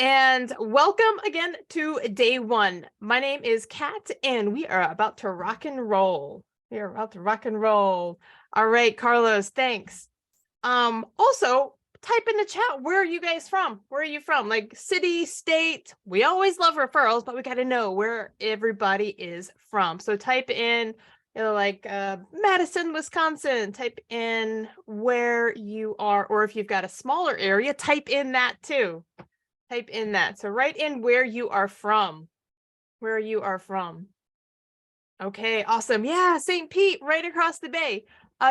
And welcome again to day one. My name is Kat, and we are about to rock and roll. We are about to rock and roll. All right, Carlos, thanks. Also, type in the chat, where are you guys from? Where are you from? Like city, state. We always love referrals, but we got to know where everybody is from. So type in, like Madison, Wisconsin. Type in where you are, or if you've got a smaller area, type in that too. Type in that. So write in where you are from. Where you are from. Okay, awesome. Yeah, St. Pete, right across the bay.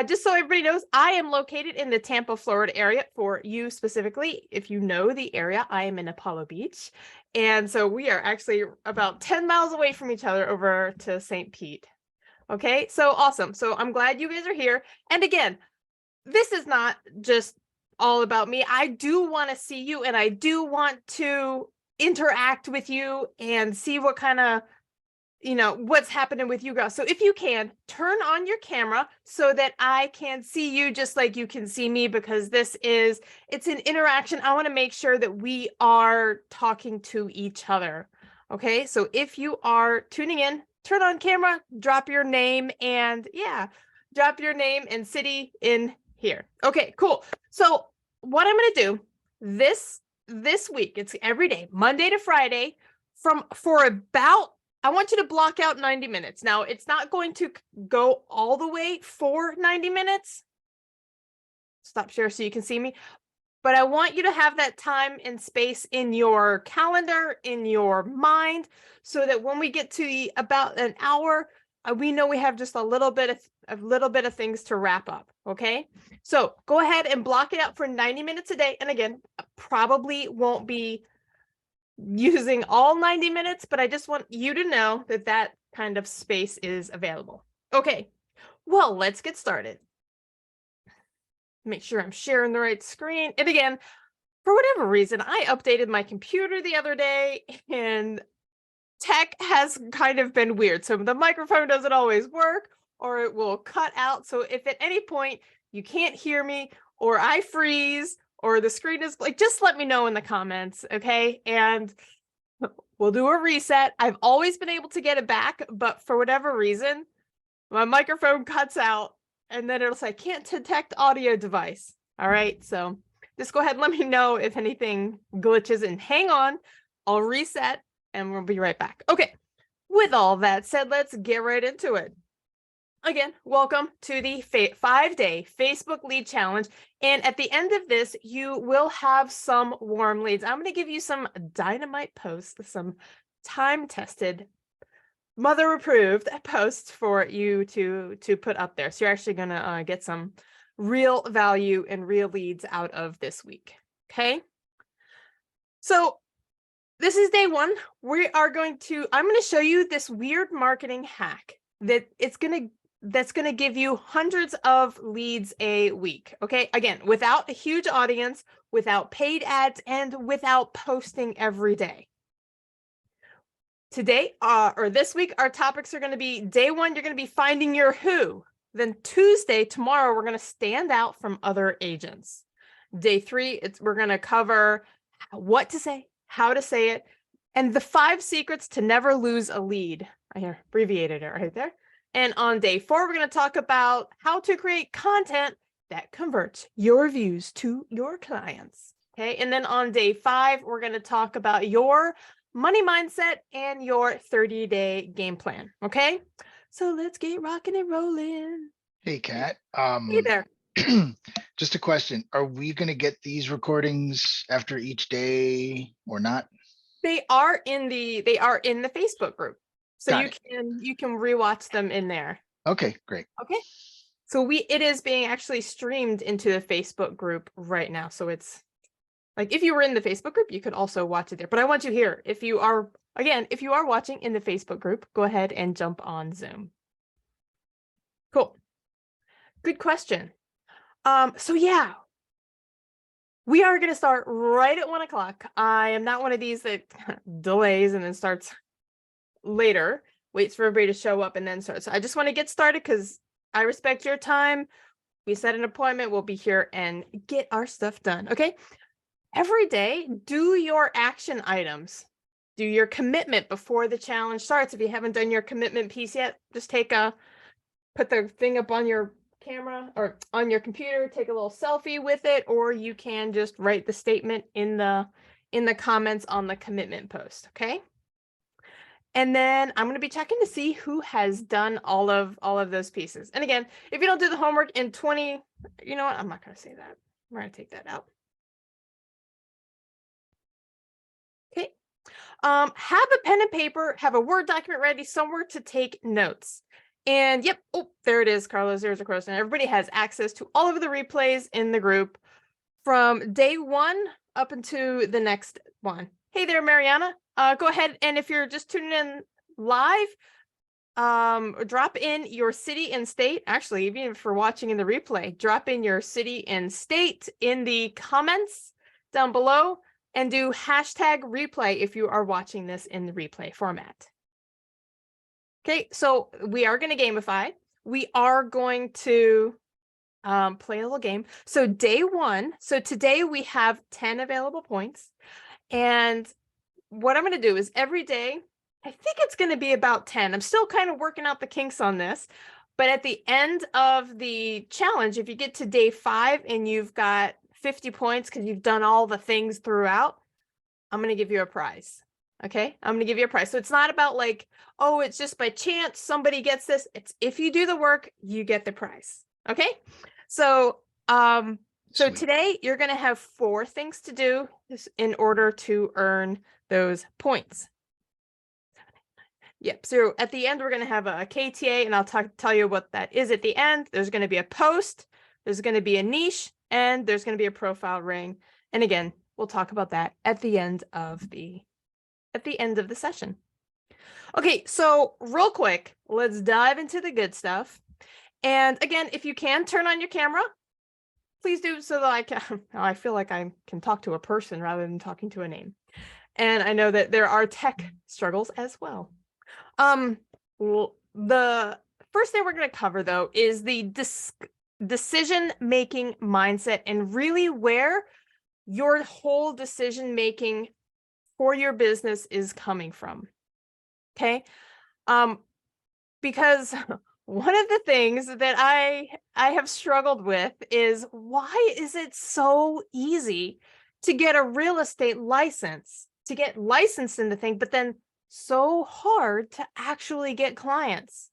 Just so everybody knows, I am located in the Tampa, Florida area. For you specifically, if you know the area, I am in Apollo Beach. And so we are actually about 10 miles away from each other over to St. Pete. Okay, so awesome. So I'm glad you guys are here. And again, this is not just all about me. I do want to see you, and I do want to interact with you and see what kind of, what's happening with you guys. So if you can, turn on your camera so that I can see you just like you can see me, because it's an interaction. I want to make sure that we are talking to each other. Okay, so if you are tuning in, turn on camera, drop your name, and drop your name and city in here. Okay, cool. So what I'm going to do this week, it's every day, Monday to Friday, I want you to block out 90 minutes. Now, it's not going to go all the way for 90 minutes. Stop share so you can see me. But I want you to have that time and space in your calendar, in your mind, so that when we get to about an hour, we know we have just a little bit of things to wrap up. Okay, so go ahead and block it out for 90 minutes a day. And again, probably won't be using all 90 minutes, but I just want you to know that that kind of space is available. Okay, well, let's get started. Make sure I'm sharing the right screen. And again, for whatever reason, I updated my computer the other day, and tech has kind of been weird. So the microphone doesn't always work, or it will cut out. So if at any point you can't hear me, or I freeze, or the screen is like, just let me know in the comments, okay? And we'll do a reset. I've always been able to get it back, but for whatever reason, my microphone cuts out, and then it'll say, can't detect audio device. All right, so just go ahead and let me know if anything glitches, and hang on, I'll reset and we'll be right back. Okay, with all that said, let's get right into it. Again, welcome to the 5-day Facebook lead challenge. And at the end of this, you will have some warm leads. I'm going to give you some dynamite posts, some time-tested, mother-approved posts for you to put up there. So you're actually going to get some real value and real leads out of this week. Okay. So this is day one. I'm going to show you this weird marketing hack that's going to give you hundreds of leads a week. Okay. Again, without a huge audience, without paid ads, and without posting every day. Today, or this week, our topics are going to be day one, you're going to be finding your who. Then Tuesday, tomorrow, we're going to stand out from other agents. Day three, we're going to cover what to say, how to say it, and the 5 secrets to never lose a lead. I abbreviated it right there. And on day 4, we're going to talk about how to create content that converts your views to your clients. Okay. And then on day 5, we're going to talk about your money mindset and your 30-day game plan. Okay. So let's get rocking and rolling. Hey, Kat. Hey there. Just a question. Are we going to get these recordings after each day or not? They are in the Facebook group. So you can rewatch them in there. Okay, great. Okay. So it is being actually streamed into the Facebook group right now. So it's like, if you were in the Facebook group, you could also watch it there. But I want you here. If you are watching in the Facebook group, go ahead and jump on Zoom. Cool. Good question. So yeah, we are going to start right at 1 o'clock. I am not one of these that delays and then starts later, waits for everybody to show up and then starts. So I just want to get started because I respect your time. We set an appointment. We'll be here and get our stuff done. Okay. every day, do your action items. Do your commitment before the challenge starts. If you haven't done your commitment piece yet, just put the thing up on your camera or on your computer, take a little selfie with it, or you can just write the statement in the comments on the commitment post, okay? And then I'm going to be checking to see who has done all of those pieces. And again, if you don't do the homework in 20, you know what? I'm not going to say that. We're going to take that out. Okay. Have a pen and paper, have a Word document ready somewhere to take notes. And yep, oh, there it is, Carlos. There's a question. Everybody has access to all of the replays in the group from day 1 up into the next one. Hey there, Mariana. Go ahead, and if you're just tuning in live, drop in your city and state. Actually, even if you're watching in the replay, drop in your city and state in the comments down below, and do hashtag replay if you are watching this in the replay format. Okay, so we are going to gamify. We are going to play a little game. So day 1, so today we have 10 available points. And what I'm going to do is every day, I think it's going to be about 10. I'm still kind of working out the kinks on this. But at the end of the challenge, if you get to day 5 and you've got 50 points because you've done all the things throughout, I'm going to give you a prize. Okay, I'm going to give you a prize. So it's not about like, oh, it's just by chance somebody gets this. It's if you do the work, you get the prize. Okay, so Sweet. today you're going to have 4 things to do in order to earn those points. Yep. So at the end, we're going to have a KTA, and I'll tell you what that is at the end. There's going to be a post, there's going to be a niche, and there's going to be a profile ring. And again, we'll talk about that at the end of the session. Okay, so real quick, let's dive into the good stuff. And again, if you can turn on your camera, please do, so that I feel like I can talk to a person rather than talking to a name. And I know that there are tech struggles as well. The first thing we're going to cover, though, is the decision-making mindset, and really where your whole decision-making for your business is coming from. Okay. Because one of the things that I have struggled with is, why is it so easy to get a real estate license, to get licensed in the thing, but then so hard to actually get clients?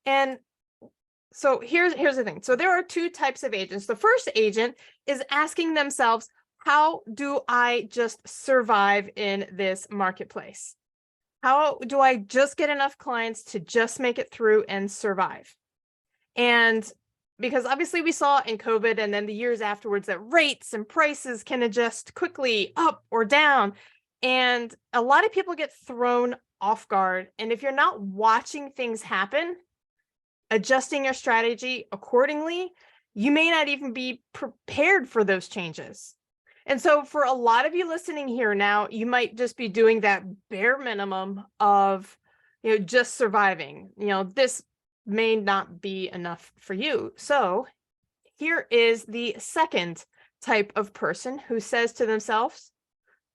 And so here's the thing. So there are 2 types of agents. The first agent is asking themselves, how do I just survive in this marketplace? How do I just get enough clients to just make it through and survive? And because obviously we saw in COVID and then the years afterwards that rates and prices can adjust quickly up or down. And a lot of people get thrown off guard. And if you're not watching things happen, adjusting your strategy accordingly, you may not even be prepared for those changes. And so for a lot of you listening here now, you might just be doing that bare minimum of, just surviving. This may not be enough for you. So here is the second type of person who says to themselves,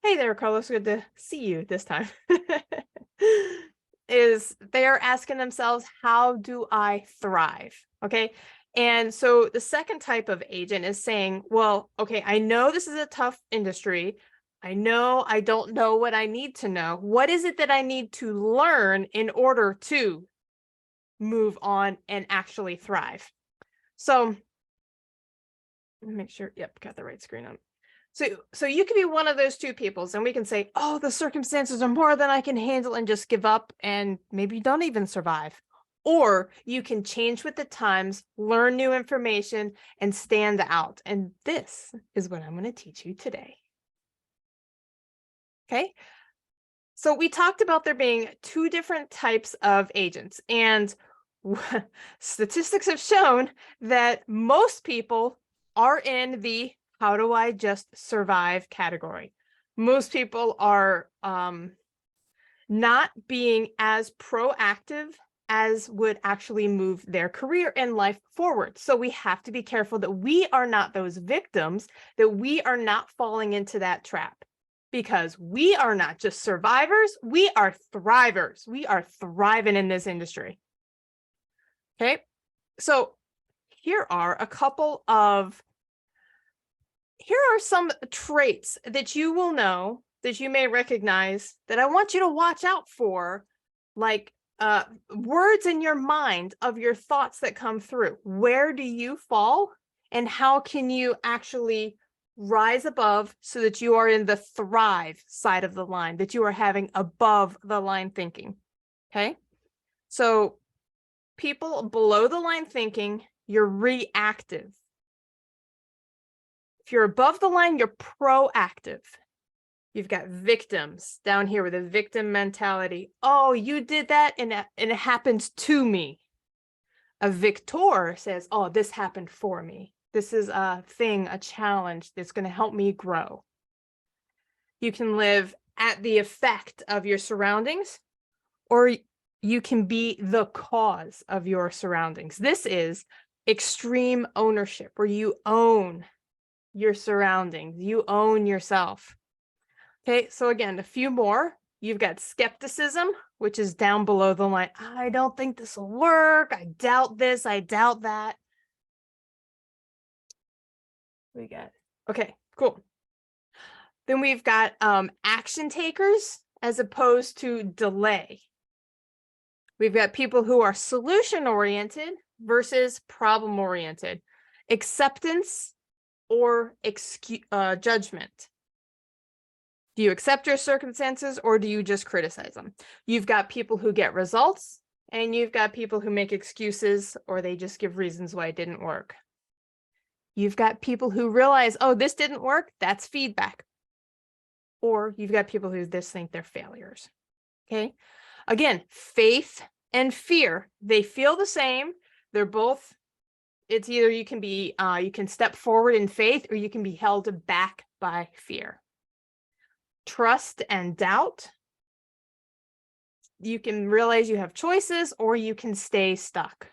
hey there, Carlos, good to see you this time. Is they're asking themselves, how do I thrive? Okay. And so the second type of agent is saying, well, okay, I know this is a tough industry. I know I don't know what I need to know. What is it that I need to learn in order to move on and actually thrive? So make sure, yep, got the right screen on. So you could be one of those 2 peoples, and we can say, oh, the circumstances are more than I can handle, and just give up and maybe don't even survive. Or you can change with the times, learn new information, and stand out. And this is what I'm going to teach you today. Okay. So we talked about there being 2 different types of agents, and statistics have shown that most people are in the how do I just survive category. Most people are not being as proactive as would actually move their career and life forward. So we have to be careful that we are not those victims, that we are not falling into that trap, because we are not just survivors, we are thrivers. We are thriving in this industry. Okay, so here are some traits that you will know, that you may recognize, that I want you to watch out for, like words in your mind of your thoughts that come through. Where do you fall, and how can you actually rise above so that you are in the thrive side of the line, that you are having above the line thinking? Okay, so people below the line thinking, you're reactive. If you're above the line, you're proactive. You've got victims down here with a victim mentality. Oh, you did that and it happened to me. A victor says, oh, this happened for me. This is a thing, a challenge that's going to help me grow. You can live at the effect of your surroundings, or you can be the cause of your surroundings. This is extreme ownership, where you own your surroundings, you own yourself. Okay, so again, a few more. You've got skepticism, which is down below the line. I don't think this will work. I doubt this. I doubt that. We got, okay, cool. Then we've got action takers as opposed to delay. We've got people who are solution oriented versus problem oriented, acceptance or judgment. Do you accept your circumstances, or do you just criticize them? You've got people who get results, and you've got people who make excuses, or they just give reasons why it didn't work. You've got people who realize, oh, this didn't work, that's feedback. Or you've got people who just think they're failures. Okay. Again, faith and fear, they feel the same. They're both, it's either you can step forward in faith, or you can be held back by fear. Trust and doubt, you can realize you have choices, or you can stay stuck.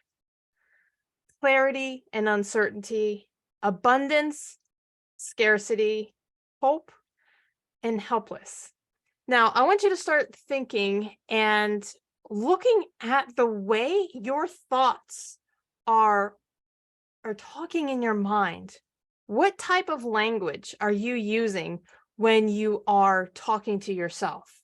Clarity and uncertainty, abundance, scarcity, hope, and helpless. Now, I want you to start thinking and looking at the way your thoughts are talking in your mind. What type of language are you using when you are talking to yourself?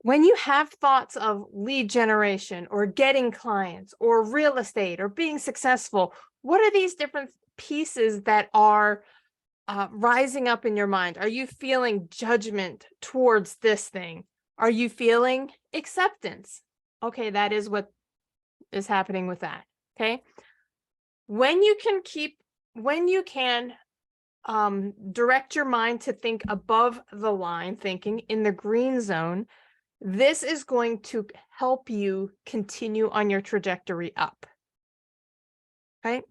When you have thoughts of lead generation, or getting clients, or real estate, or being successful, what are these different pieces that are rising up in your mind? Are you feeling judgment towards this thing? Are you feeling acceptance? Okay, that is what is happening with that. Okay. When you can direct your mind to think above the line thinking in the green zone, this is going to help you continue on your trajectory up. Okay.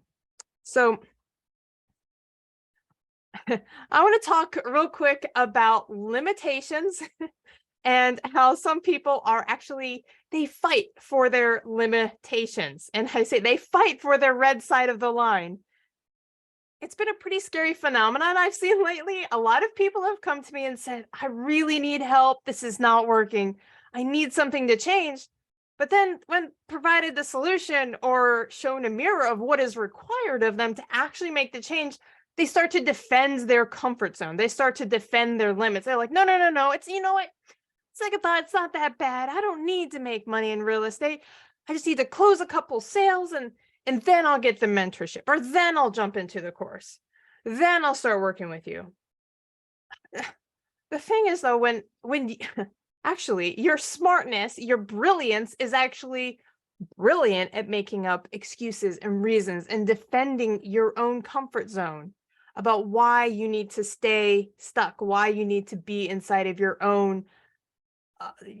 So I want to talk real quick about limitations and how some people are actually, they fight for their limitations. And I say they fight for their red side of the line. It's been a pretty scary phenomenon I've seen lately. A lot of people have come to me and said, I really need help. This is not working. I need something to change. But then when provided the solution or shown a mirror of what is required of them to actually make the change, they start to defend their comfort zone. They start to defend their limits. They're like, no, no, no, no. It's, you know what? Second thought, it's not that bad. I don't need to make money in real estate. I just need to close a couple sales, and then I'll get the mentorship, or then I'll jump into the course. Then I'll start working with you. The thing is, though, when actually your smartness, your brilliance is actually brilliant at making up excuses and reasons and defending your own comfort zone about why you need to stay stuck, why you need to be inside of your own,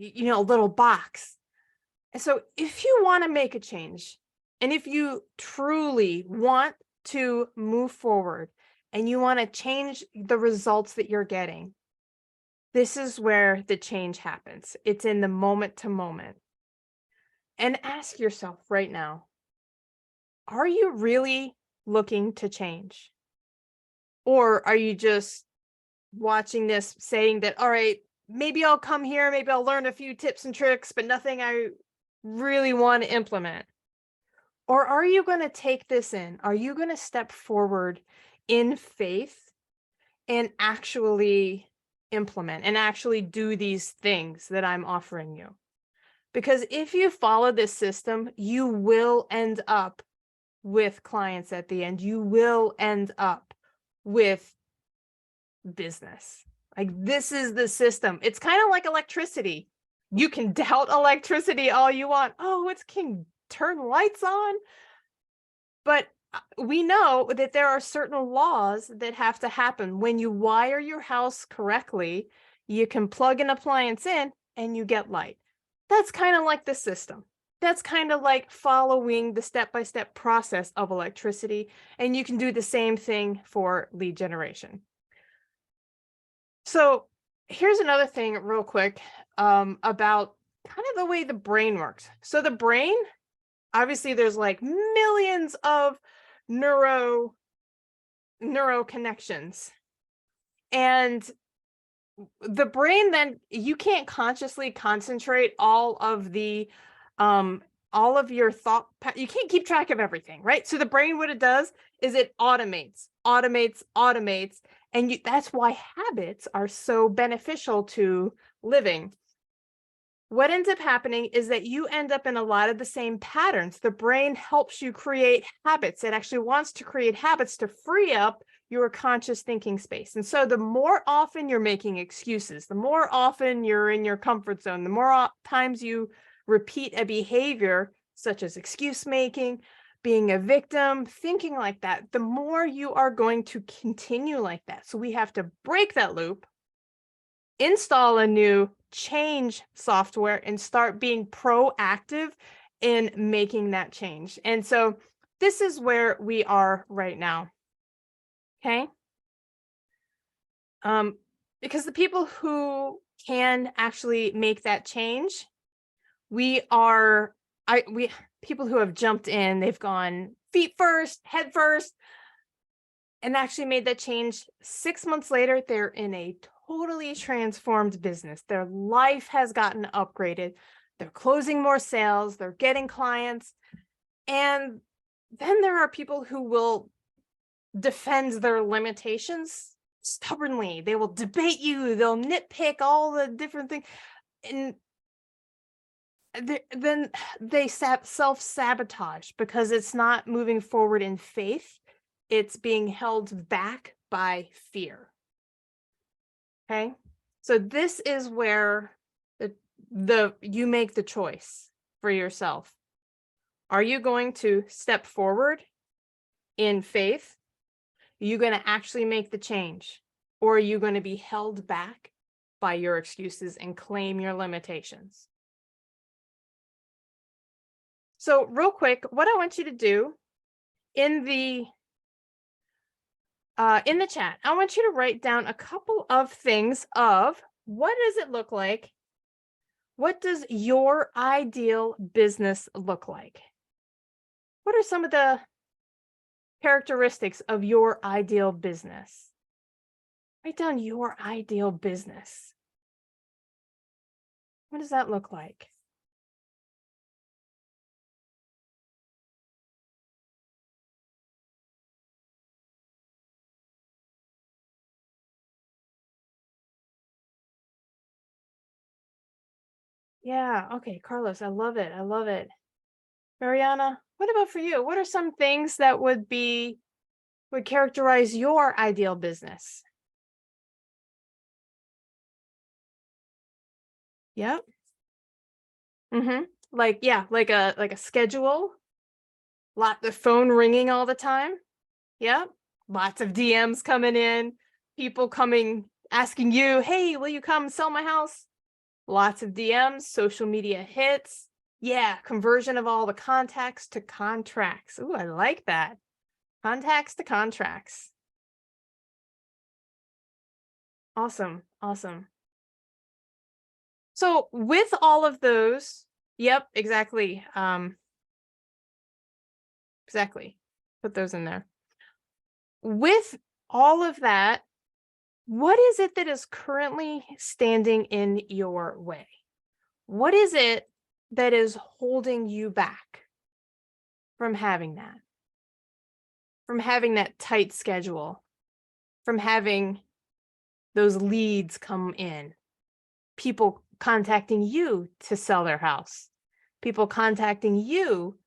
little box. And so if you want to make a change, and if you truly want to move forward and you want to change the results that you're getting, this is where the change happens. It's in the moment to moment. and ask yourself right now, are you really looking to change? Or are you just watching this saying that, all right, maybe I'll come here, maybe I'll learn a few tips and tricks, but nothing I really want to implement? Or are you going to take this in? Are you going to step forward in faith and actually implement and actually do these things that I'm offering you? Because if you follow this system, you will end up with clients at the end. You will end up with business. Like, this is the system. It's kind of like electricity. You can doubt electricity all you want. Oh, it can turn lights on. But we know that there are certain laws that have to happen. When you wire your house correctly, you can plug an appliance in and you get light. That's kind of like the system. That's kind of like following the step-by-step process of electricity. And you can do the same thing for lead generation. So here's another thing real quick about kind of the way the brain works. So the brain, obviously there's like millions of neuro connections. And the brain, then you can't consciously concentrate all of your thought. You can't keep track of everything, right? So the brain, what it does is it automates. And that's why habits are so beneficial to living. What ends up happening is that you end up in a lot of the same patterns. The brain helps you create habits. It actually wants to create habits to free up your conscious thinking space. And so the more often you're making excuses, the more often you're in your comfort zone, the more times you repeat a behavior such as excuse making, being a victim, thinking like that, the more you are going to continue like that. So we have to break that loop, install a new change software, and start being proactive in making that change. And so this is where we are right now. Okay. Because the people who can actually make that change, people who have jumped in, they've gone feet first, head first, and actually made that change. 6 months later, they're in a totally transformed business. Their life has gotten upgraded. They're closing more sales. They're getting clients. And then there are people who will defend their limitations stubbornly. They will debate you. They'll nitpick all the different things. And then they self-sabotage because it's not moving forward in faith. It's being held back by fear. Okay, so this is where you make the choice for yourself. Are you going to step forward in faith? Are you going to actually make the change? Or are you going to be held back by your excuses and claim your limitations? So real quick, what I want you to do in the chat, I want you to write down a couple of things of what does it look like? What does your ideal business look like? What are some of the characteristics of your ideal business? Write down your ideal business. What does that look like? Yeah, okay, Carlos, I love it. I love it. Mariana, what about for you? What are some things that would characterize your ideal business? Yep. Mm-hmm. Like a schedule, the phone ringing all the time. Yep. Lots of DMs coming in, people coming asking you, hey, will you come sell my house? Lots of DMs, social media hits. Yeah, conversion of all the contacts to contracts. Ooh, I like that. Contacts to contracts. Awesome, awesome. So with all of those, Yep, exactly. Exactly. Put those in there. With all of that, what is it that is currently standing in your way? What is it that is holding you back from having that? From having that tight schedule, from having those leads come in, people contacting you to sell their house, people contacting you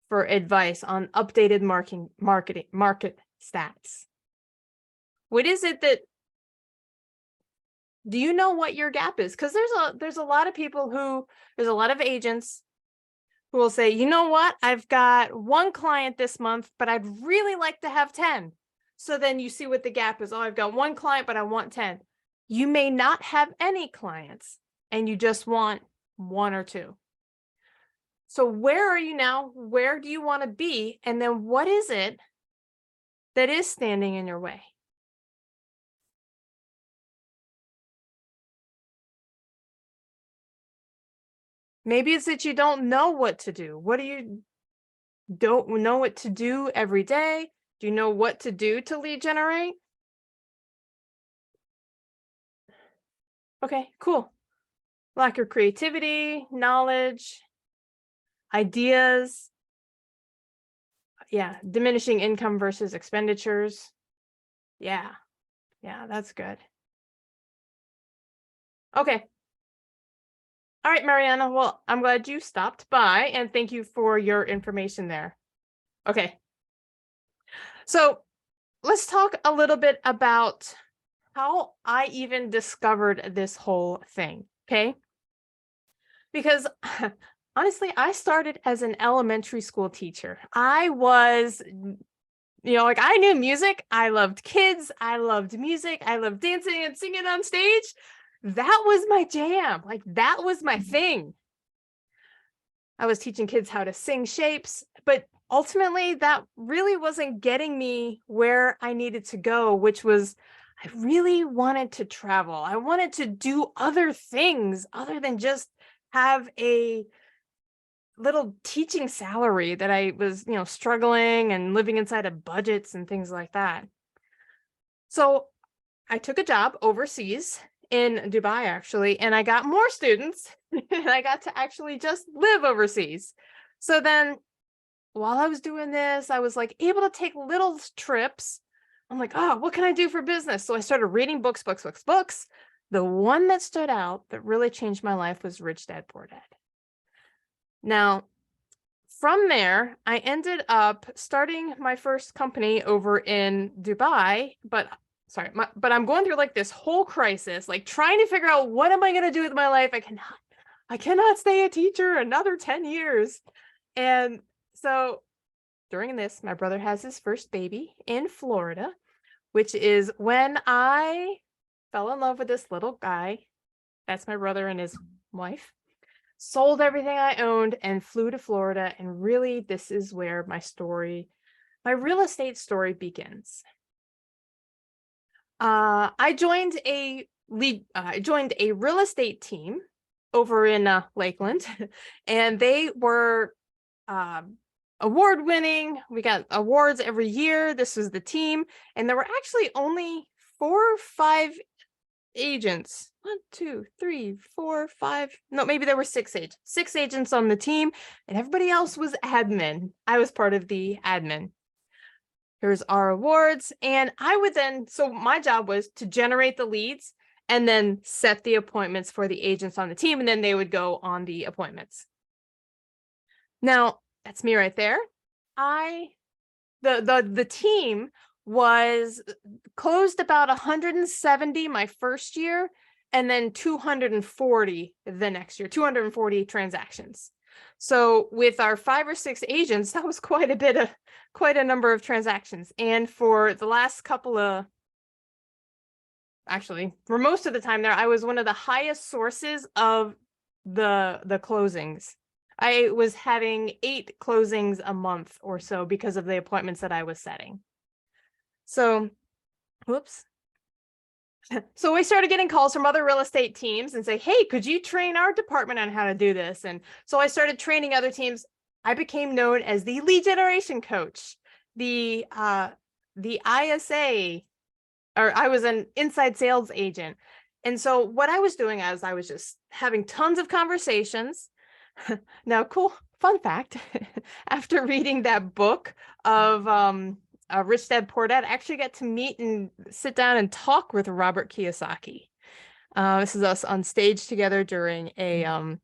for advice on updated market stats. What is it that, do you know what your gap is? Because there's a lot of people there's a lot of agents who will say, you know what, I've got one client this month, but I'd really like to have 10. So then you see what the gap is. Oh, I've got one client, but I want 10. You may not have any clients and you just want 1 or 2. So where are you now? Where do you want to be? And then what is it that is standing in your way? Maybe it's that you don't know what to do. What do you don't know what to do every day? Do you know what to do to lead generate? Okay, cool. Lack of creativity, knowledge, ideas. Yeah, diminishing income versus expenditures. Yeah, that's good. Okay. All right, Mariana. Well, I'm glad you stopped by and thank you for your information there. Okay. So let's talk a little bit about how I even discovered this whole thing. Okay. Because honestly, I started as an elementary school teacher. I was, like I knew music. I loved kids. I loved music. I loved dancing and singing on stage. That was my jam. Like that was my thing. I was teaching kids how to sing shapes, but ultimately that really wasn't getting me where I needed to go, which was I really wanted to travel. I wanted to do other things other than just have a little teaching salary that I was, struggling and living inside of budgets and things like that. So I took a job overseas in Dubai, actually, and I got more students and I got to actually just live overseas. So then while I was doing this, I was like able to take little trips. I'm like, oh, what can I do for business? So I started reading books. The one that stood out that really changed my life was Rich Dad Poor Dad. Now, from there, I ended up starting my first company over in Dubai, but I'm going through like this whole crisis, like trying to figure out what am I going to do with my life? I cannot stay a teacher another 10 years. And so during this, my brother has his first baby in Florida, which is when I fell in love with this little guy. That's my brother and his wife. Sold everything I owned and flew to Florida. And really, this is where my real estate story begins. I joined a real estate team over in Lakeland, and they were award winning. We got awards every year. This was the team, and there were actually only 4 or 5 agents. 1, 2, 3, 4, 5. No, maybe there were 6 agents. 6 agents on the team, and everybody else was admin. I was part of the admin. Here's our awards, and I would then. So my job was to generate the leads and then set the appointments for the agents on the team, and then they would go on the appointments. Now that's me right there. The team was closed about 170 my first year, and then 240 the next year, 240 transactions. So with our 5 or 6 agents, that was quite a number of transactions. And for the last couple of, actually, for most of the time there, I was one of the highest sources of the closings. I was having 8 closings a month or so because of the appointments that I was setting. So, whoops. So we started getting calls from other real estate teams and say, hey, could you train our department on how to do this? And so I started training other teams. I became known as the lead generation coach, the ISA, or I was an inside sales agent. And so what I was doing is I was just having tons of conversations. Now, cool fun fact, after reading that book of Rich Dad Poor Dad, I actually got to meet and sit down and talk with Robert Kiyosaki. This is us on stage together during an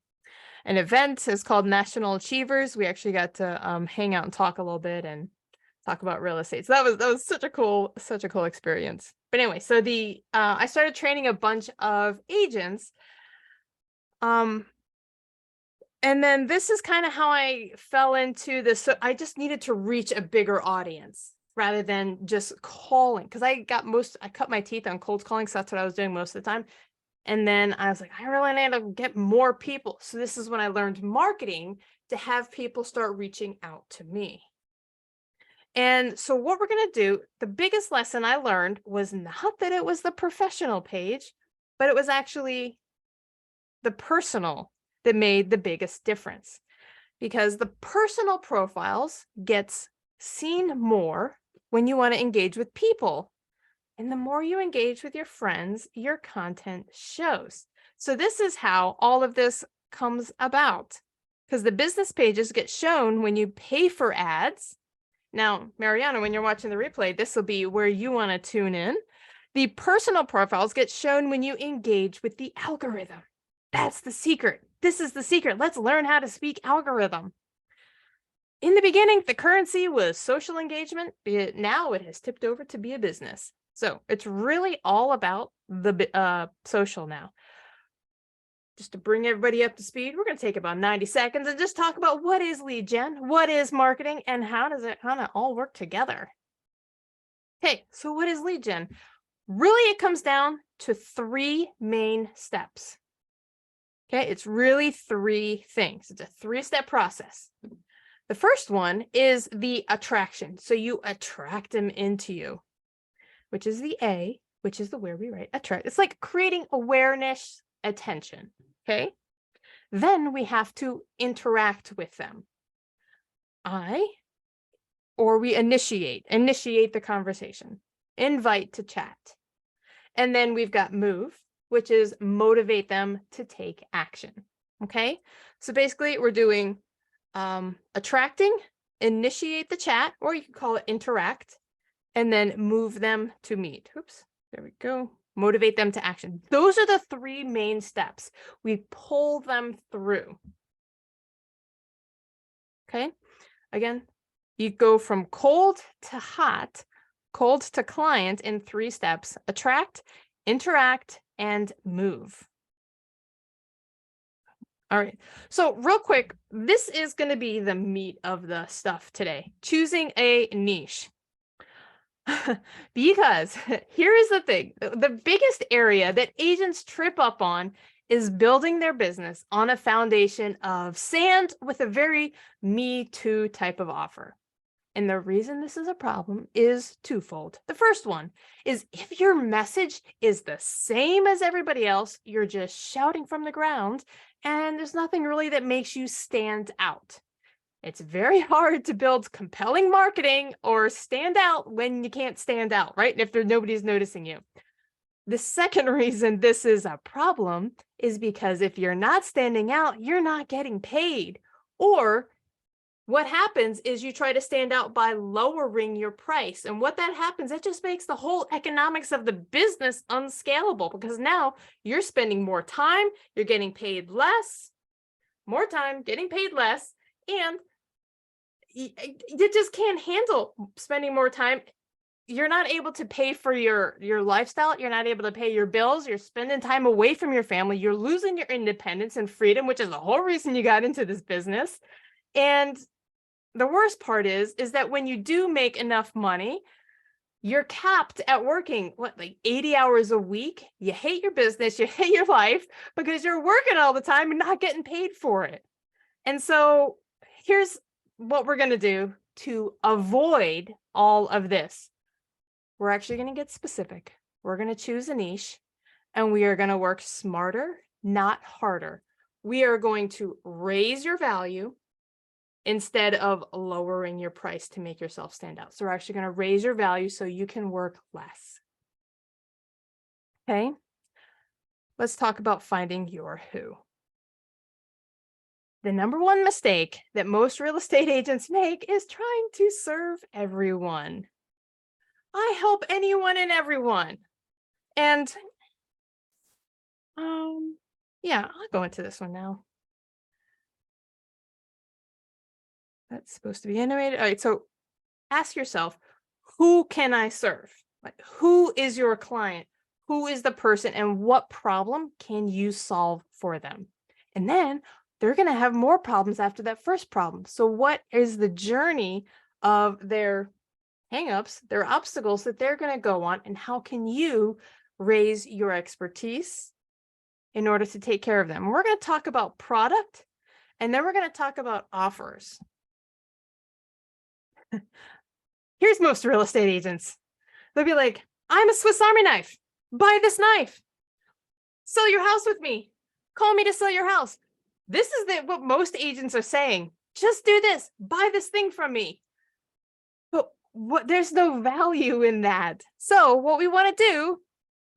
event. It's called National Achievers. We actually got to hang out and talk a little bit and talk about real estate. So that was such a cool experience. But anyway, so I started training a bunch of agents. And then this is kind of how I fell into this. So I just needed to reach a bigger audience rather than just calling, because I cut my teeth on cold calling. So that's what I was doing most of the time. And then I was like, I really need to get more people. So this is when I learned marketing to have people start reaching out to me. And so what we're going to do, the biggest lesson I learned was not that it was the professional page, but it was actually the personal that made the biggest difference, because the personal profiles gets seen more when you want to engage with people. And the more you engage with your friends, your content shows. So this is how all of this comes about, because the business pages get shown when you pay for ads. Now, Mariana, when you're watching the replay, this will be where you want to tune in. The personal profiles get shown when you engage with the algorithm. That's the secret. This is the secret. Let's learn how to speak algorithm. In the beginning, the currency was social engagement. Now it has tipped over to be a business. So it's really all about the social now. Just to bring everybody up to speed, we're going to take about 90 seconds and just talk about what is lead gen, what is marketing, and how does it kind of all work together. Okay, so what is lead gen? Really, it comes down to 3 main steps. Okay, it's really 3 things. It's a 3-step process. The first one is the attraction. So you attract them into you, which is the A, which is the where we write attract. It's like creating awareness, attention. Okay. Then we have to interact with them. We initiate the conversation, invite to chat. And then we've got move, which is motivate them to take action. Okay. So basically we're doing attracting, initiate the chat, or you can call it interact, and then move them to meet. Oops, there we go. Motivate them to action. Those are the 3 main steps. We pull them through. Okay. Again, you go from cold to hot, cold to client in 3 steps: attract, interact, and move. All right. So real quick, this is going to be the meat of the stuff today. Choosing a niche. Because here is the thing. The biggest area that agents trip up on is building their business on a foundation of sand with a very Me Too type of offer. And the reason this is a problem is twofold. The first one is if your message is the same as everybody else, you're just shouting from the ground, and there's nothing really that makes you stand out. It's very hard to build compelling marketing or stand out when you can't stand out, right? If nobody's noticing you. The second reason this is a problem is because if you're not standing out, you're not getting paid. Or what happens is you try to stand out by lowering your price. And what that happens, it just makes the whole economics of the business unscalable, because now you're spending more time, you're getting paid less, more time, getting paid less, and you just can't handle spending more time. You're not able to pay for your lifestyle. You're not able to pay your bills. You're spending time away from your family. You're losing your independence and freedom, which is the whole reason you got into this business. And the worst part is that when you do make enough money, you're capped at working, like 80 hours a week. You hate your business, you hate your life because you're working all the time and not getting paid for it. And so here's what we're going to do to avoid all of this. We're actually going to get specific. we're going to choose a niche, and we are going to work smarter, not harder. We are going to raise your value instead of lowering your price to make yourself stand out. So we're actually going to raise your value so you can work less. Okay, let's talk about finding your who. The number one mistake that most real estate agents make is trying to serve everyone. I help anyone and everyone. And yeah, I'll go into this one now. That's supposed to be animated. All right, so ask yourself, who can I serve? Like, who is your client? Who is the person, and what problem can you solve for them? And then they're going to have more problems after that first problem. So what is the journey of their hangups, their obstacles that they're going to go on, and how can you raise your expertise in order to take care of them? And we're going to talk about product, and then we're going to talk about offers. Here's most real estate agents. They'll be like, I'm a Swiss Army knife. Buy this knife. Sell your house with me. Call me to sell your house. This is what most agents are saying. Just do this. Buy this thing from me. But there's no value in that. So what we want to do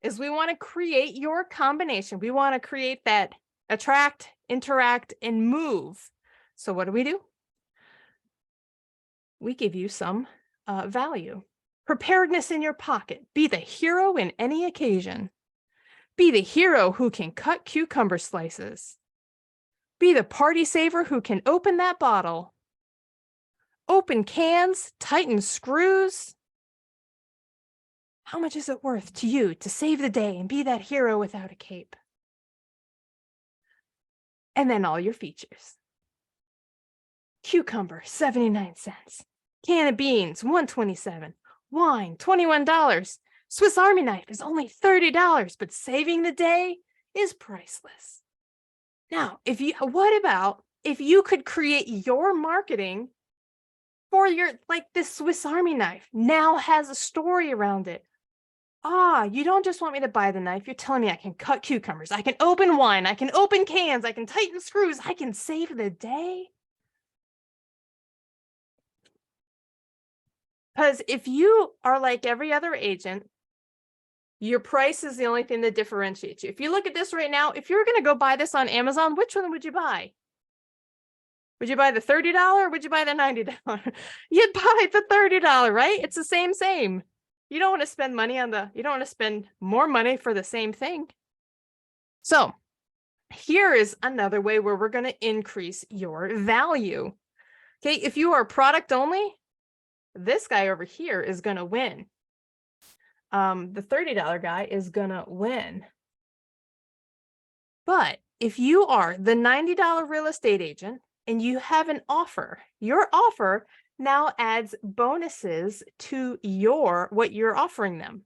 is we want to create your combination. We want to create that attract, interact, and move. So what do? We give you some value. Preparedness in your pocket. Be the hero in any occasion. Be the hero who can cut cucumber slices. Be the party saver who can open that bottle. Open cans, tighten screws. How much is it worth to you to save the day and be that hero without a cape? And then all your features. Cucumber, 79 cents. Can of beans, $1.27. Wine, $21. Swiss Army knife is only $30, but saving the day is priceless. Now, what about if you could create your marketing for like this Swiss Army knife now has a story around it. You don't just want me to buy the knife. You're telling me I can cut cucumbers. I can open wine. I can open cans. I can tighten screws. I can save the day. Because if you are like every other agent, your price is the only thing that differentiates you. If you look at this right now, if you were going to go buy this on Amazon, which one would you buy? Would you buy the $30 or would you buy the $90? You'd buy the $30, right? It's the same. You don't want to spend money you don't want to spend more money for the same thing. So here is another way where we're going to increase your value. Okay, if you are product only, this guy over here is going to win. The $30 guy is going to win. But if you are the $90 real estate agent and you have an offer, your offer now adds bonuses to what you're offering them.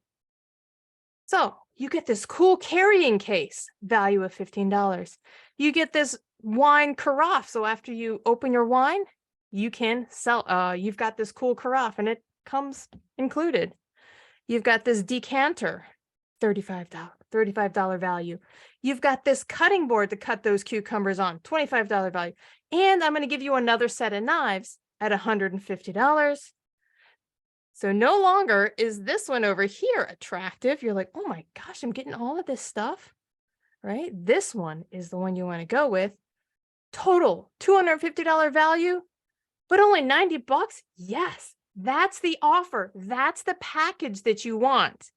So you get this cool carrying case, value of $15. You get this wine carafe. So after you open your wine, you can sell, you've got this cool carafe and it comes included. You've got this decanter, $35 value. You've got this cutting board to cut those cucumbers on, $25 value. And I'm going to give you another set of knives at $150. So no longer is this one over here attractive. You're like, oh my gosh, I'm getting all of this stuff, right? This one is the one you want to go with. Total $250 value, but only $90. Yes, that's the offer. That's the package that you want.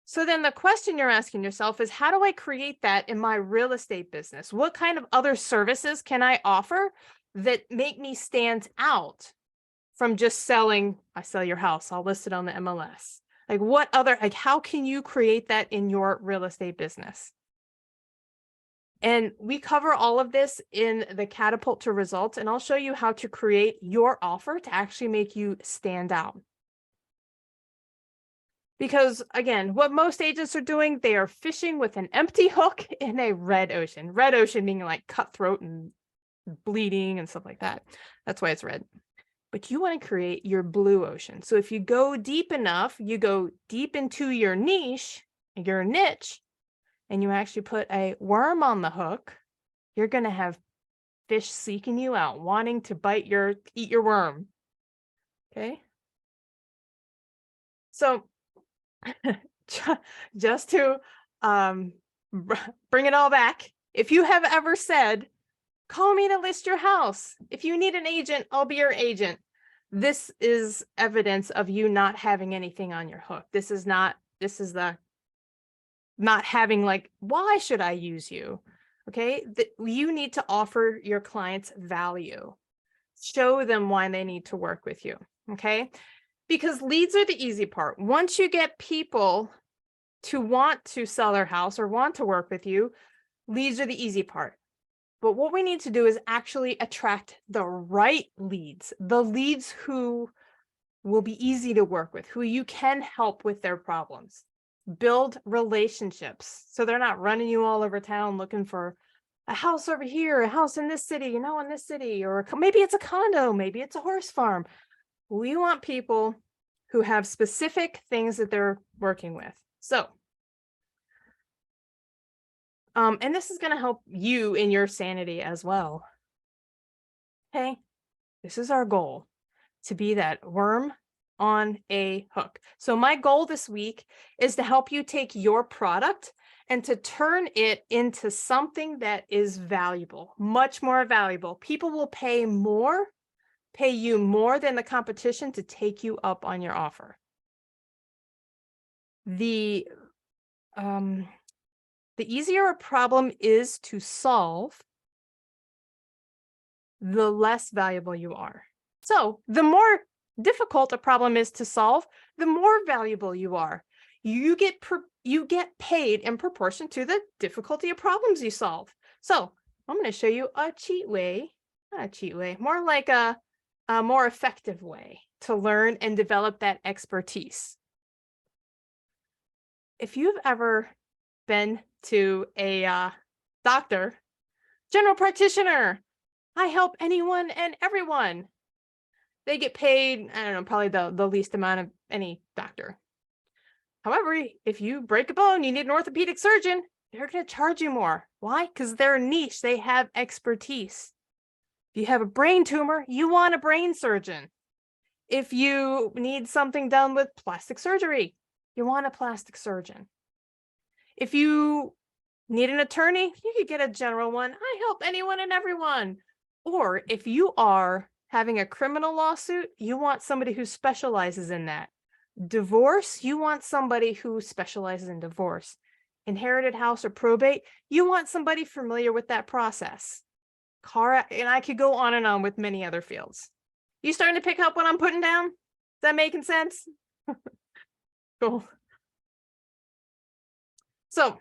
So then the question you're asking yourself is, how do I create that in my real estate business? What kind of other services can I offer that make me stand out from just selling, I sell your house, I'll list it on the MLS. Like how can you create that in your real estate business? And we cover all of this in the Catapult to Results, and I'll show you how to create your offer to actually make you stand out. Because again, what most agents are doing, they are fishing with an empty hook in a red ocean. Red ocean meaning like cutthroat and bleeding and stuff like that. That's why it's red. but you want to create your blue ocean. So if you go deep enough, you go deep into your niche, and you actually put a worm on the hook, you're going to have fish seeking you out, wanting to eat your worm. Okay. So just to bring it all back, if you have ever said, call me to list your house, if you need an agent, I'll be your agent, this is evidence of you not having anything on your hook. This is the not having, like, why should I use you? Okay, you need to offer your clients value. Show them why they need to work with you. Okay, because leads are the easy part. Once you get people to want to sell their house or want to work with you, leads are the easy part. But what we need to do is actually attract the right leads, the leads who will be easy to work with, who you can help with their problems. Build relationships so they're not running you all over town looking for a house over here, a house in this city, in this city, or maybe it's a condo, maybe it's a horse farm. We want people who have specific things that they're working with. So, and this is going to help you in your sanity as well. Okay, this is our goal, to be that worm on a hook. So my goal this week is to help you take your product and to turn it into something that is valuable, much more valuable. People will pay you more than the competition to take you up on your offer. The easier a problem is to solve, the less valuable you are. So the more difficult a problem is to solve, the more valuable you are. You get paid in proportion to the difficulty of problems you solve. So I'm going to show you a cheat way, not a cheat way, more like a more effective way to learn and develop that expertise. If you've ever been to a doctor, general practitioner, I help anyone and everyone. They get paid, I don't know, probably the least amount of any doctor. However, if you break a bone, you need an orthopedic surgeon, they're going to charge you more. Why? Because they're niche. They have expertise. If you have a brain tumor, you want a brain surgeon. If you need something done with plastic surgery, you want a plastic surgeon. If you need an attorney, you could get a general one. I help anyone and everyone. Or if you are having a criminal lawsuit, you want somebody who specializes in that. Divorce, you want somebody who specializes in divorce. Inherited house or probate, you want somebody familiar with that process. And I could go on and on with many other fields. You starting to pick up what I'm putting down? Is that making sense? Cool. So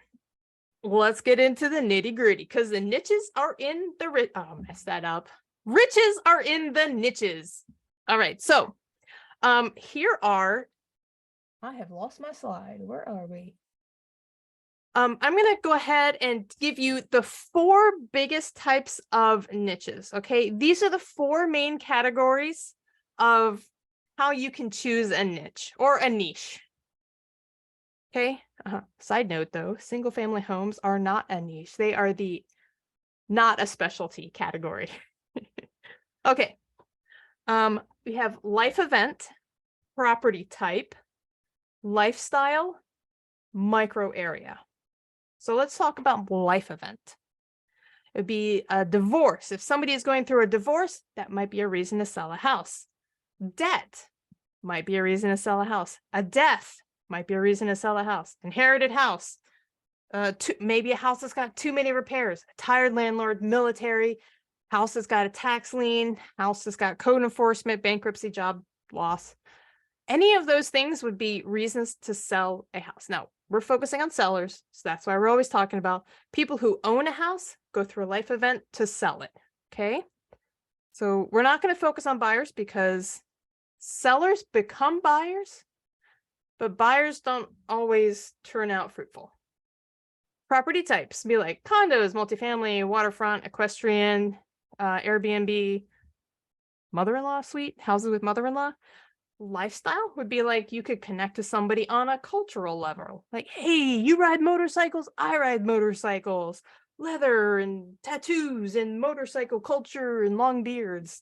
let's get into the nitty gritty, because the niches are in the mess that up. Riches are in the niches. All right. So here are, I have lost my slide. Where are we? I'm going to go ahead and give you the 4 biggest types of niches. Okay. These are the 4 main categories of how you can choose a niche or a niche. Okay. Side note though, single family homes are not a niche. They are not a specialty category. Okay. We have life event, property type, lifestyle, micro area. So let's talk about life event. It would be a divorce. If somebody is going through a divorce, that might be a reason to sell a house. Debt might be a reason to sell a house. A death might be a reason to sell a house. Inherited house. Maybe a house that's got too many repairs. A tired landlord, military, house that's got a tax lien, house that's got code enforcement, bankruptcy, job loss. Any of those things would be reasons to sell a house. Now, we're focusing on sellers, so that's why we're always talking about people who own a house, go through a life event to sell it, okay? So we're not going to focus on buyers because sellers become buyers, but buyers don't always turn out fruitful. Property types be like condos, multifamily, waterfront, equestrian, Airbnb, mother-in-law suite, houses with mother-in-law. Lifestyle would be like you could connect to somebody on a cultural level. Like, hey, you ride motorcycles, I ride motorcycles, leather and tattoos and motorcycle culture and long beards.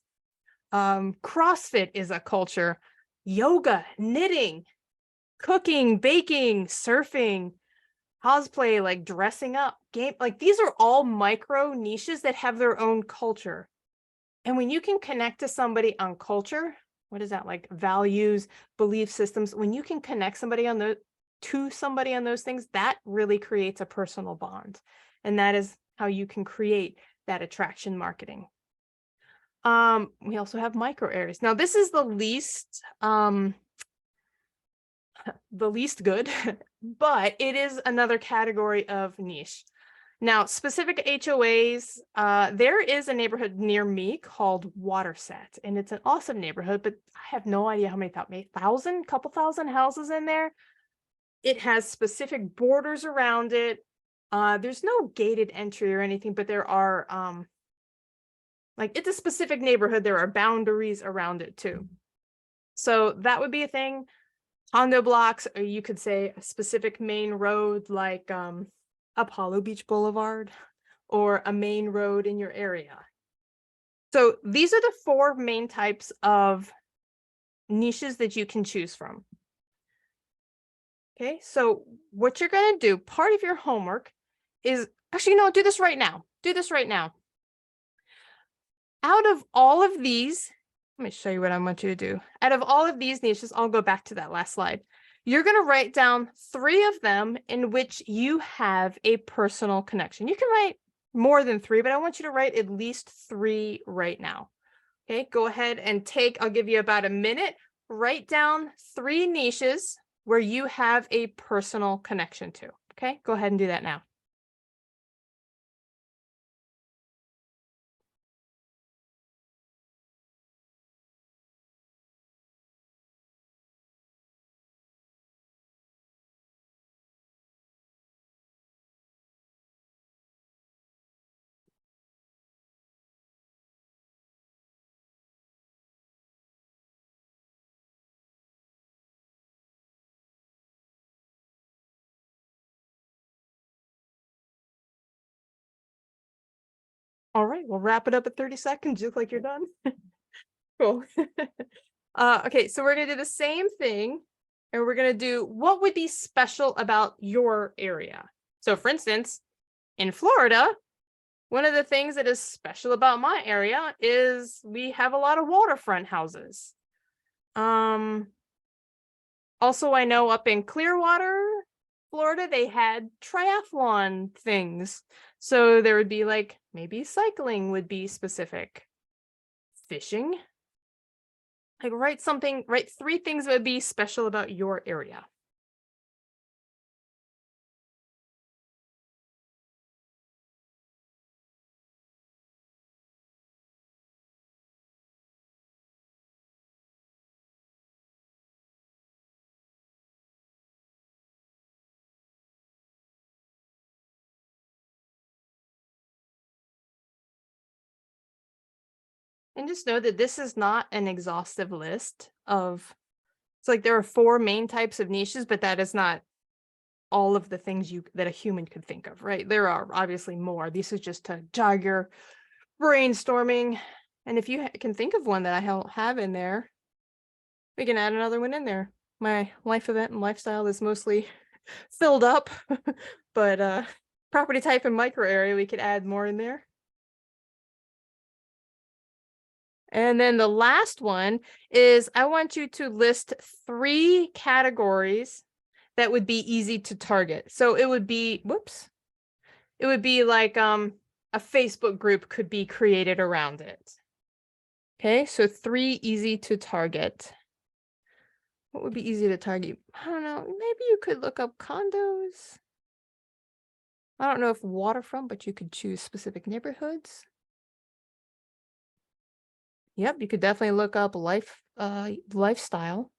CrossFit is a culture, yoga, knitting, cooking, baking, surfing, cosplay, like dressing up, game, like these are all micro niches that have their own culture. And when you can connect to somebody on culture, what is that, like values, belief systems, when you can connect somebody on somebody on those things, that really creates a personal bond. And that is how you can create that attraction marketing. We also have micro areas. Now, this is the least good, but it is another category of niche. Now, specific HOAs, there is a neighborhood near me called Waterset, and it's an awesome neighborhood, but I have no idea how many, couple thousand houses in there. It has specific borders around it. There's no gated entry or anything, but there are, like it's a specific neighborhood. There are boundaries around it too. So that would be a thing. Condo blocks, or you could say a specific main road like Apollo Beach Boulevard or a main road in your area. So these are the 4 main types of niches that you can choose from. Okay, so what you're going to do, part of your homework is actually, no, do this right now. Do this right now. Out of all of these, let me show you what I want you to do. Out of all of these niches, I'll go back to that last slide. You're going to write down 3 of them in which you have a personal connection. You can write more than 3, but I want you to write at least 3 right now. Okay, go ahead and I'll give you about a minute. Write down 3 niches where you have a personal connection to. Okay, go ahead and do that now. All right, we'll wrap it up at 30 seconds, just like you're done. Cool. Okay, so we're gonna do the same thing, and we're gonna do what would be special about your area. So for instance, in Florida, one of the things that is special about my area is we have a lot of waterfront houses. Also, I know up in Clearwater, Florida, they had triathlon things. So there would be like, maybe cycling would be specific. Fishing. Like write 3 things that would be special about your area. And just know that this is not an exhaustive list of, it's like there are 4 main types of niches, but that is not all of the things that a human could think of, right? There are obviously more. This is just to jog your brainstorming. And if you can think of one that I don't have in there, we can add another one in there. My life event and lifestyle is mostly filled up, but property type and micro area, we could add more in there. And then the last one is I want you to list 3 categories that would be easy to target. So it would be, it would be like a Facebook group could be created around it. Okay, so 3 easy to target. What would be easy to target? I don't know. Maybe you could look up condos. I don't know if waterfront, but you could choose specific neighborhoods. Yep, you could definitely look up lifestyle.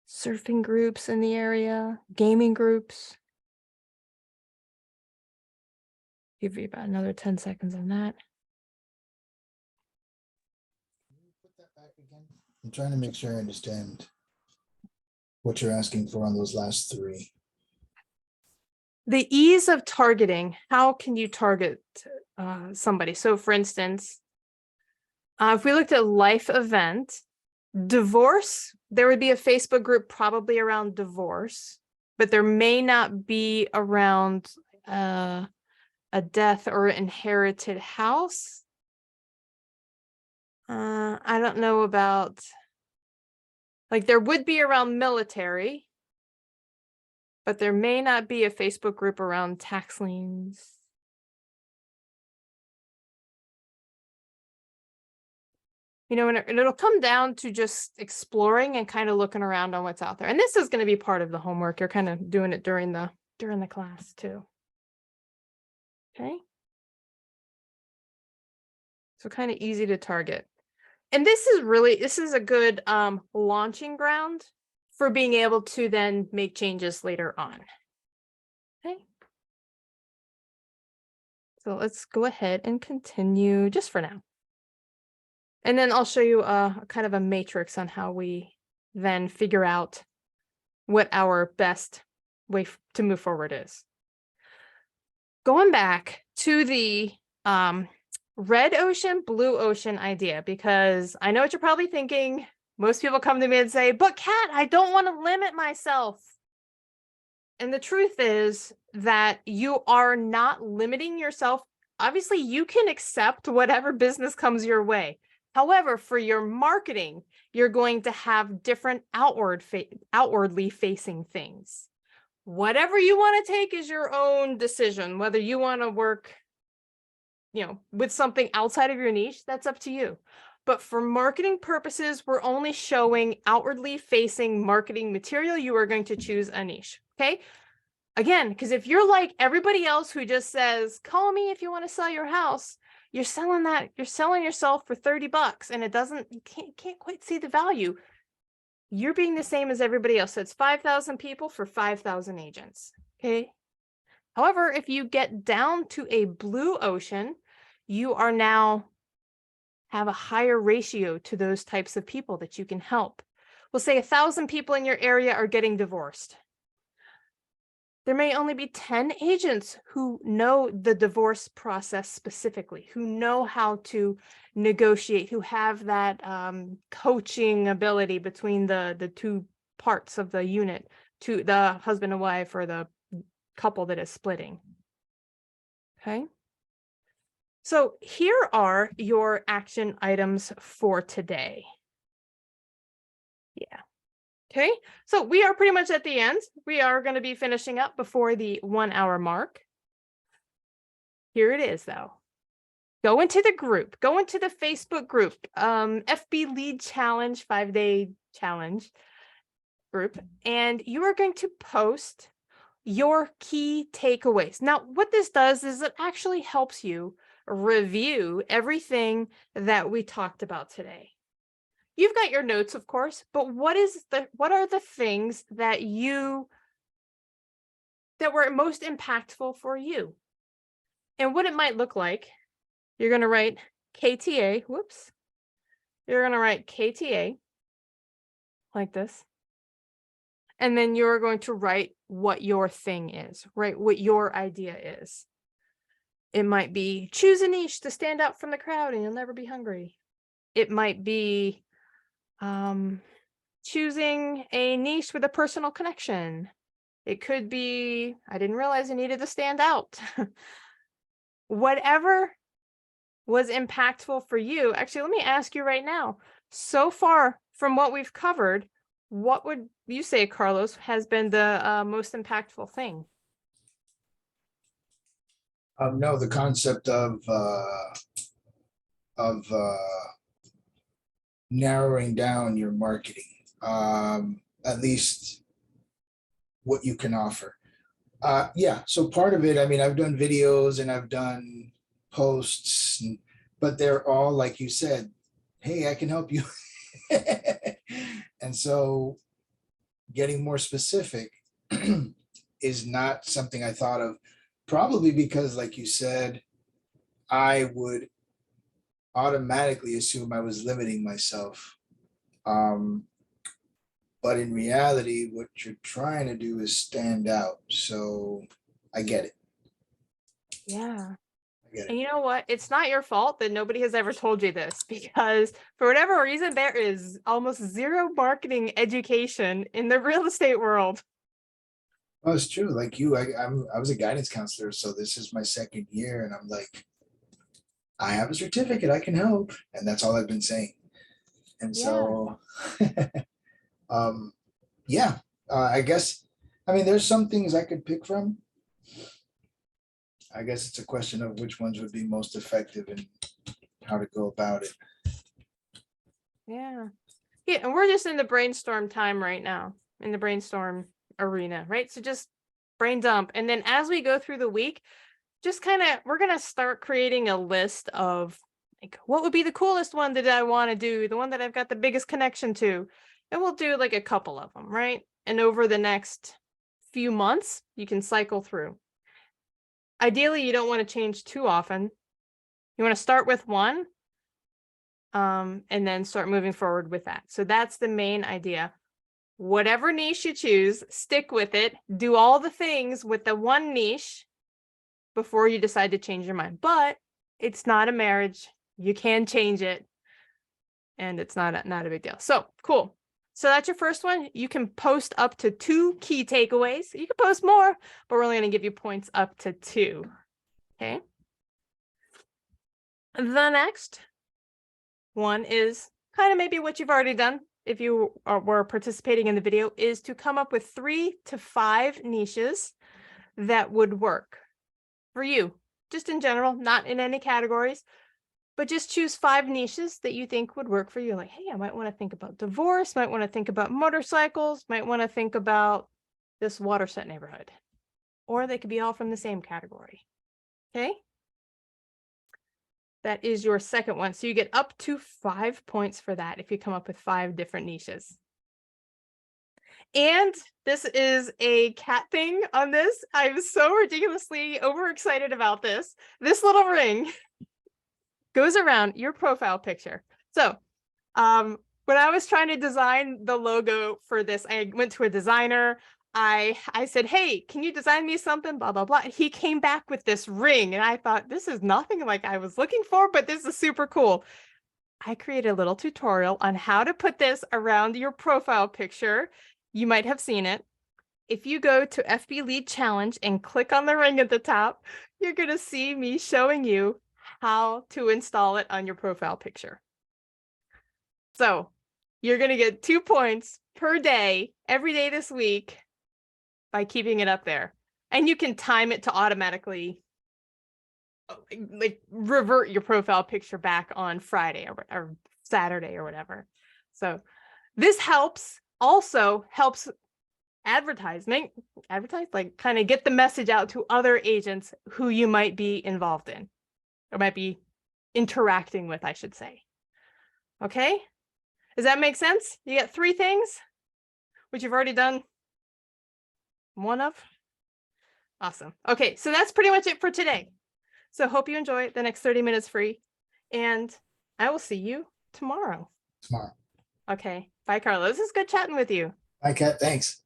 Surfing groups in the area, gaming groups. Give you about another 10 seconds on that. I'm trying to make sure I understand what you're asking for on those last three. The ease of targeting, how can you target somebody? So for instance, if we looked at life event, divorce, there would be a Facebook group probably around divorce, but there may not be around a death or inherited house. I don't know about, like there would be around military, but there may not be a Facebook group around tax liens. You know, and it'll come down to just exploring and kind of looking around on what's out there. And this is going to be part of the homework. You're kind of doing it during the class too. Okay. So kind of easy to target. And this is a good launching ground for being able to then make changes later on. Okay. So let's go ahead and continue just for now. And then I'll show you a kind of a matrix on how we then figure out what our best way to move forward is. Going back to the red ocean, blue ocean idea, because I know what you're probably thinking. Most people come to me and say, but Kat, I don't want to limit myself. And the truth is that you are not limiting yourself. Obviously, you can accept whatever business comes your way. However, for your marketing, you're going to have different outwardly facing things. Whatever you want to take is your own decision. Whether you want to work, you know, with something outside of your niche, that's up to you. But for marketing purposes, we're only showing outwardly facing marketing material. You are going to choose a niche. Okay. Again, because if you're like everybody else who just says, call me if you want to sell your house, you're selling yourself for $30 and you can't quite see the value. You're being the same as everybody else. So it's 5,000 people for 5,000 agents. Okay. However, if you get down to a blue ocean, you are now have a higher ratio to those types of people that you can help. We'll say 1,000 people in your area are getting divorced. There may only be 10 agents who know the divorce process specifically, who know how to negotiate, who have that coaching ability between the two parts of the unit, to the husband and wife or the couple that is splitting. Okay. So here are your action items for today. Yeah. Okay, so we are pretty much at the end. We are going to be finishing up before the 1 hour mark. Here it is, though. Go into the group, go into the Facebook group, FB Lead Challenge, 5-day challenge group, and you are going to post your key takeaways. Now, what this does is it actually helps you review everything that we talked about today. You've got your notes, of course, but what are the things that were most impactful for you? And what it might look like, you're going to write KTA, You're going to write KTA like this. And then you're going to write what your thing is, right? What your idea is. It might be choose a niche to stand out from the crowd and you'll never be hungry. It might be choosing a niche with a personal connection. It could be, I didn't realize I needed to stand out. Whatever was impactful for you. Actually, let me ask you right now. So far from what we've covered, what would you say, Carlos, has been the most impactful thing? No, the concept of narrowing down your marketing, at least what you can offer. Yeah, so part of it, I mean, I've done videos and I've done posts, but they're all, like you said, hey, I can help you. And so getting more specific is not something I thought of, probably because, like you said, I would automatically assume I was limiting myself But in reality, what you're trying to do is stand out. So I get it. Yeah. I get it. And you know what? It's not your fault that nobody has ever told you this, because for whatever reason, there is almost zero marketing education in the real estate world. Well, it's true. Like you, I was a guidance counselor, so this is my second year, and I'm like, I have a certificate, I can help, and that's all I've been saying. And Yeah. so, yeah, I guess, I mean, there's some things I could pick from. I guess it's a question of which ones would be most effective and how to go about it. Yeah. Yeah. And we're just in the brainstorm time right now, in the brainstorm arena, right? So just brain dump. And then as we go through the week, just kind of, we're going to start creating a list of like, what would be the coolest one that I want to do, the one that I've got the biggest connection to. And we'll do like a couple of them, right? And over the next few months, you can cycle through. Ideally, you don't want to change too often. You want to start with one, and then start moving forward with that. So that's the main idea. Whatever niche you choose, stick with it. Do all the things with the one niche before you decide to change your mind. But it's not a marriage. You can change it, and it's not a big deal. So cool. So that's your first one. You can post up to 2 key takeaways. You can post more, but we're only going to give you points up to 2. Okay. The next one is kind of maybe what you've already done if you were participating in the video, is to come up with 3 to 5 niches that would work for you, just in general, not in any categories, but just choose 5 niches that you think would work for you. Like, hey, I might want to think about divorce, might want to think about motorcycles, might want to think about this watershed neighborhood, or they could be all from the same category. Okay. That is your second one. So you get up to 5 points for that if you come up with 5 different niches. And this is a cat thing on this. I'm so ridiculously overexcited about this. This little ring goes around your profile picture. So when I was trying to design the logo for this, I went to a designer. I said, hey, can you design me something? Blah, blah, blah. And he came back with this ring. And I thought, this is nothing like I was looking for, but this is super cool. I created a little tutorial on how to put this around your profile picture. You might have seen it. If you go to FB Lead Challenge and click on the ring at the top, you're going to see me showing you how to install it on your profile picture. So you're going to get 2 points per day, every day this week, by keeping it up there. And you can time it to automatically like revert your profile picture back on Friday or Saturday or whatever. So this also helps advertise, like kind of get the message out to other agents who you might be involved in or might be interacting with, I should say. Okay. Does that make sense? You get 3 things, which you've already done 1 of. Awesome. Okay, so that's pretty much it for today. So hope you enjoy the next 30 minutes free, and I will see you tomorrow. Tomorrow. Okay. Bye, Carla. This is good chatting with you. Hi, Kat. Thanks.